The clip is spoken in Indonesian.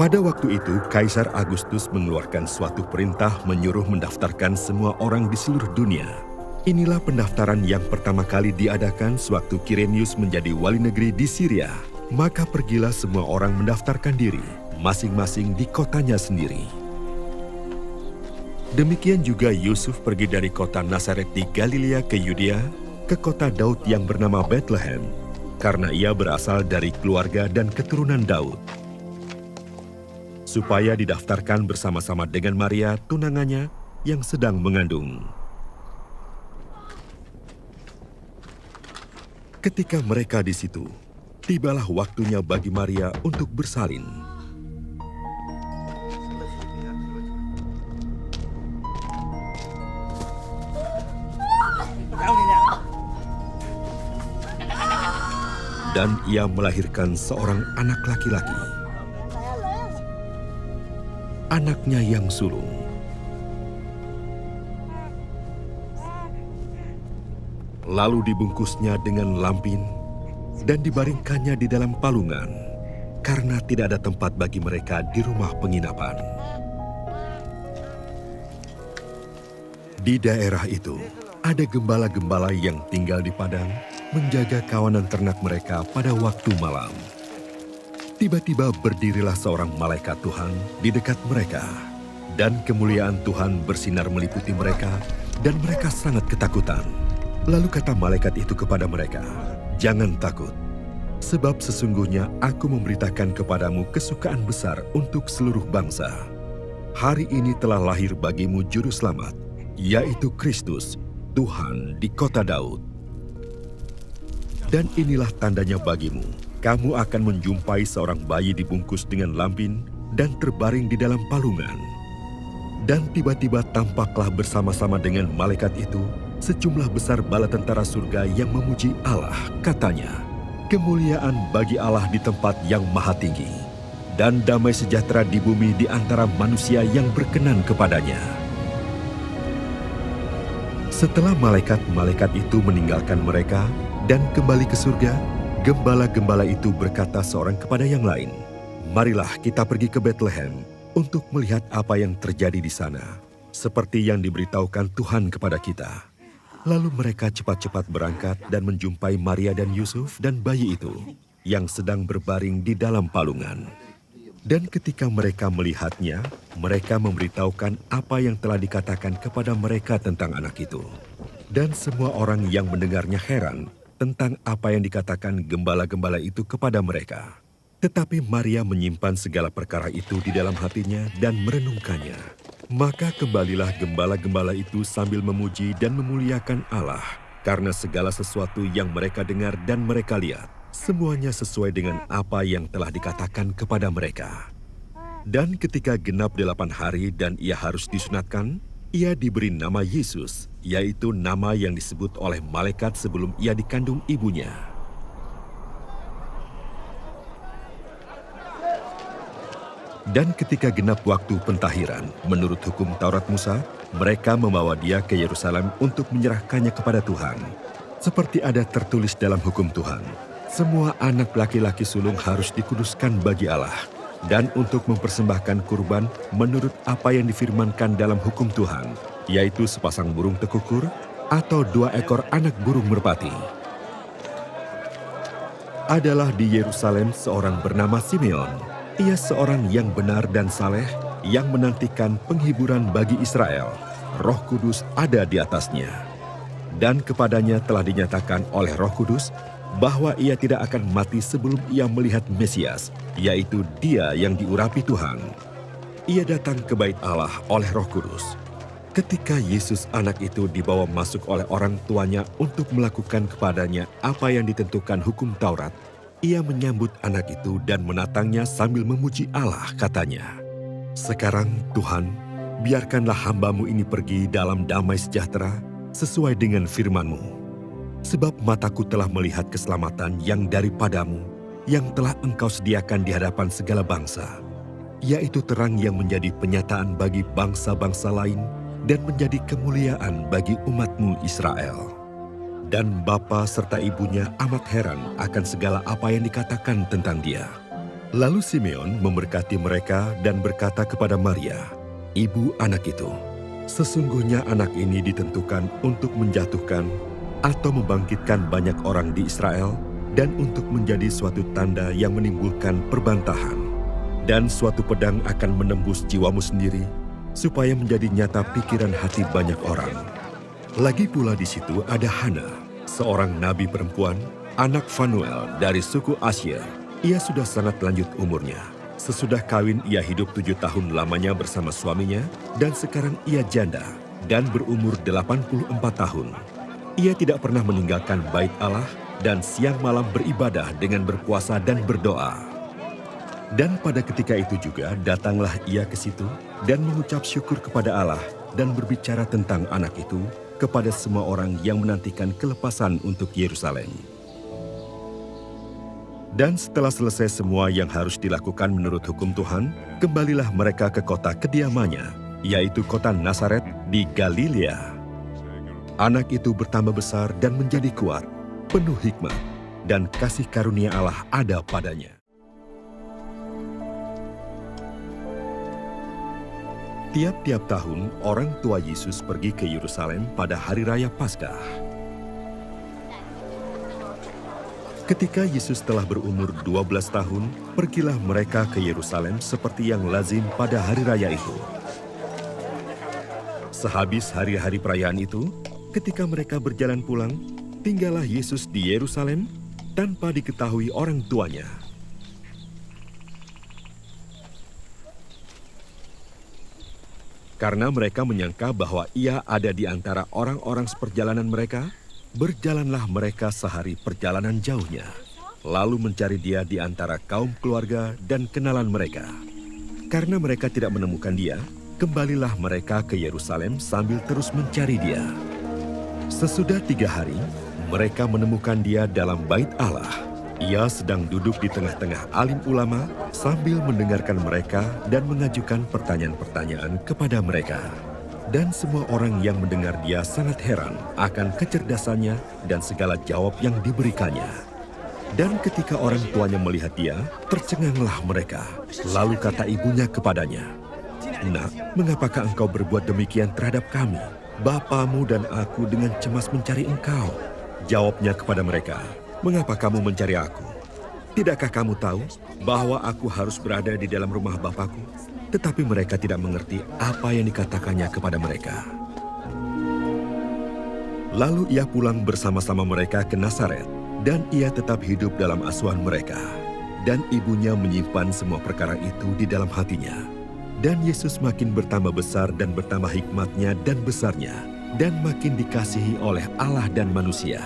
Pada waktu itu, Kaisar Agustus mengeluarkan suatu perintah menyuruh mendaftarkan semua orang di seluruh dunia. Inilah pendaftaran yang pertama kali diadakan sewaktu Kirenius menjadi wali negeri di Syria. Maka pergilah semua orang mendaftarkan diri, masing-masing di kotanya sendiri. Demikian juga Yusuf pergi dari kota Nazaret di Galilea ke Yudea, ke kota Daud yang bernama Bethlehem, karena ia berasal dari keluarga dan keturunan Daud, supaya didaftarkan bersama-sama dengan Maria, tunangannya, yang sedang mengandung. Ketika mereka di situ, tibalah waktunya bagi Maria untuk bersalin. Dan ia melahirkan seorang anak laki-laki. Anaknya yang sulung. Lalu dibungkusnya dengan lampin dan dibaringkannya di dalam palungan, karena tidak ada tempat bagi mereka di rumah penginapan. Di daerah itu, ada gembala-gembala yang tinggal di padang, menjaga kawanan ternak mereka pada waktu malam. Tiba-tiba berdirilah seorang malaikat Tuhan di dekat mereka, dan kemuliaan Tuhan bersinar meliputi mereka, dan mereka sangat ketakutan. Lalu kata malaikat itu kepada mereka, "Jangan takut, sebab sesungguhnya aku memberitakan kepadamu kesukaan besar untuk seluruh bangsa. Hari ini telah lahir bagimu juru selamat, yaitu Kristus, Tuhan di kota Daud. Dan inilah tandanya bagimu. Kamu akan menjumpai seorang bayi dibungkus dengan lampin dan terbaring di dalam palungan." Dan tiba-tiba tampaklah bersama-sama dengan malaikat itu sejumlah besar bala tentara surga yang memuji Allah, katanya, "Kemuliaan bagi Allah di tempat yang maha tinggi, dan damai sejahtera di bumi di antara manusia yang berkenan kepadanya." Setelah malaikat-malaikat itu meninggalkan mereka dan kembali ke surga, gembala-gembala itu berkata seorang kepada yang lain, "Marilah kita pergi ke Bethlehem untuk melihat apa yang terjadi di sana, seperti yang diberitahukan Tuhan kepada kita." Lalu mereka cepat-cepat berangkat dan menjumpai Maria dan Yusuf dan bayi itu, yang sedang berbaring di dalam palungan. Dan ketika mereka melihatnya, mereka memberitahukan apa yang telah dikatakan kepada mereka tentang anak itu. Dan semua orang yang mendengarnya heran tentang apa yang dikatakan gembala-gembala itu kepada mereka. Tetapi Maria menyimpan segala perkara itu di dalam hatinya dan merenungkannya. Maka kembalilah gembala-gembala itu sambil memuji dan memuliakan Allah, karena segala sesuatu yang mereka dengar dan mereka lihat, semuanya sesuai dengan apa yang telah dikatakan kepada mereka. Dan ketika genap 8 hari dan ia harus disunatkan, ia diberi nama Yesus, yaitu nama yang disebut oleh malaikat sebelum ia dikandung ibunya. Dan ketika genap waktu pentahiran, menurut hukum Taurat Musa, mereka membawa dia ke Yerusalem untuk menyerahkannya kepada Tuhan. Seperti ada tertulis dalam hukum Tuhan, semua anak laki-laki sulung harus dikuduskan bagi Allah, dan untuk mempersembahkan kurban menurut apa yang difirmankan dalam hukum Tuhan, yaitu sepasang burung tekukur atau 2 ekor anak burung merpati. Adalah di Yerusalem seorang bernama Simeon. Ia seorang yang benar dan saleh, yang menantikan penghiburan bagi Israel. Roh Kudus ada di atasnya. Dan kepadanya telah dinyatakan oleh Roh Kudus bahwa ia tidak akan mati sebelum ia melihat Mesias, yaitu Dia yang diurapi Tuhan. Ia datang ke bait Allah oleh Roh Kudus. Ketika Yesus anak itu dibawa masuk oleh orang tuanya untuk melakukan kepadanya apa yang ditentukan hukum Taurat, ia menyambut anak itu dan menatangnya sambil memuji Allah, katanya, "Sekarang Tuhan, biarkanlah hamba-Mu ini pergi dalam damai sejahtera sesuai dengan firman-Mu. Sebab mataku telah melihat keselamatan yang daripada-Mu, yang telah Engkau sediakan di hadapan segala bangsa, yaitu terang yang menjadi penyataan bagi bangsa-bangsa lain dan menjadi kemuliaan bagi umat-Mu Israel." Dan bapa serta ibunya amat heran akan segala apa yang dikatakan tentang dia. Lalu Simeon memberkati mereka dan berkata kepada Maria, ibu anak itu, sesungguhnya anak ini ditentukan untuk menjatuhkan atau membangkitkan banyak orang di Israel dan untuk menjadi suatu tanda yang menimbulkan perbantahan. Dan suatu pedang akan menembus jiwamu sendiri supaya menjadi nyata pikiran hati banyak orang. Lagi pula di situ ada Hana, seorang nabi perempuan, anak Fanuel dari suku Asyer. Ia sudah sangat lanjut umurnya. Sesudah kawin ia hidup 7 tahun lamanya bersama suaminya dan sekarang ia janda dan berumur 84 tahun. Ia tidak pernah meninggalkan bait Allah dan siang malam beribadah dengan berpuasa dan berdoa. Dan pada ketika itu juga datanglah ia ke situ dan mengucap syukur kepada Allah dan berbicara tentang anak itu kepada semua orang yang menantikan kelepasan untuk Yerusalem. Dan setelah selesai semua yang harus dilakukan menurut hukum Tuhan, kembalilah mereka ke kota kediamannya, yaitu kota Nazaret di Galilea. Anak itu bertambah besar dan menjadi kuat, penuh hikmat, dan kasih karunia Allah ada padanya. Tiap-tiap tahun, orang tua Yesus pergi ke Yerusalem pada Hari Raya Paskah. Ketika Yesus telah berumur 12 tahun, pergilah mereka ke Yerusalem seperti yang lazim pada hari raya itu. Sehabis hari-hari perayaan itu, ketika mereka berjalan pulang, tinggallah Yesus di Yerusalem tanpa diketahui orang tuanya. Karena mereka menyangka bahwa ia ada di antara orang-orang seperjalanan mereka, berjalanlah mereka sehari perjalanan jauhnya, lalu mencari dia di antara kaum keluarga dan kenalan mereka. Karena mereka tidak menemukan dia, kembalilah mereka ke Yerusalem sambil terus mencari dia. Sesudah 3 hari, mereka menemukan dia dalam bait Allah. Ia sedang duduk di tengah-tengah alim ulama sambil mendengarkan mereka dan mengajukan pertanyaan-pertanyaan kepada mereka. Dan semua orang yang mendengar dia sangat heran akan kecerdasannya dan segala jawab yang diberikannya. Dan ketika orang tuanya melihat dia, tercenganglah mereka. Lalu kata ibunya kepadanya, "Nak, mengapakah engkau berbuat demikian terhadap kami? Bapamu dan aku dengan cemas mencari engkau." Jawabnya kepada mereka, "Mengapa kamu mencari aku? Tidakkah kamu tahu bahwa aku harus berada di dalam rumah Bapakku?" Tetapi mereka tidak mengerti apa yang dikatakannya kepada mereka. Lalu ia pulang bersama-sama mereka ke Nazaret, dan ia tetap hidup dalam asuhan mereka. Dan ibunya menyimpan semua perkara itu di dalam hatinya. Dan Yesus makin bertambah besar dan bertambah hikmatnya dan besarnya, dan makin dikasihi oleh Allah dan manusia.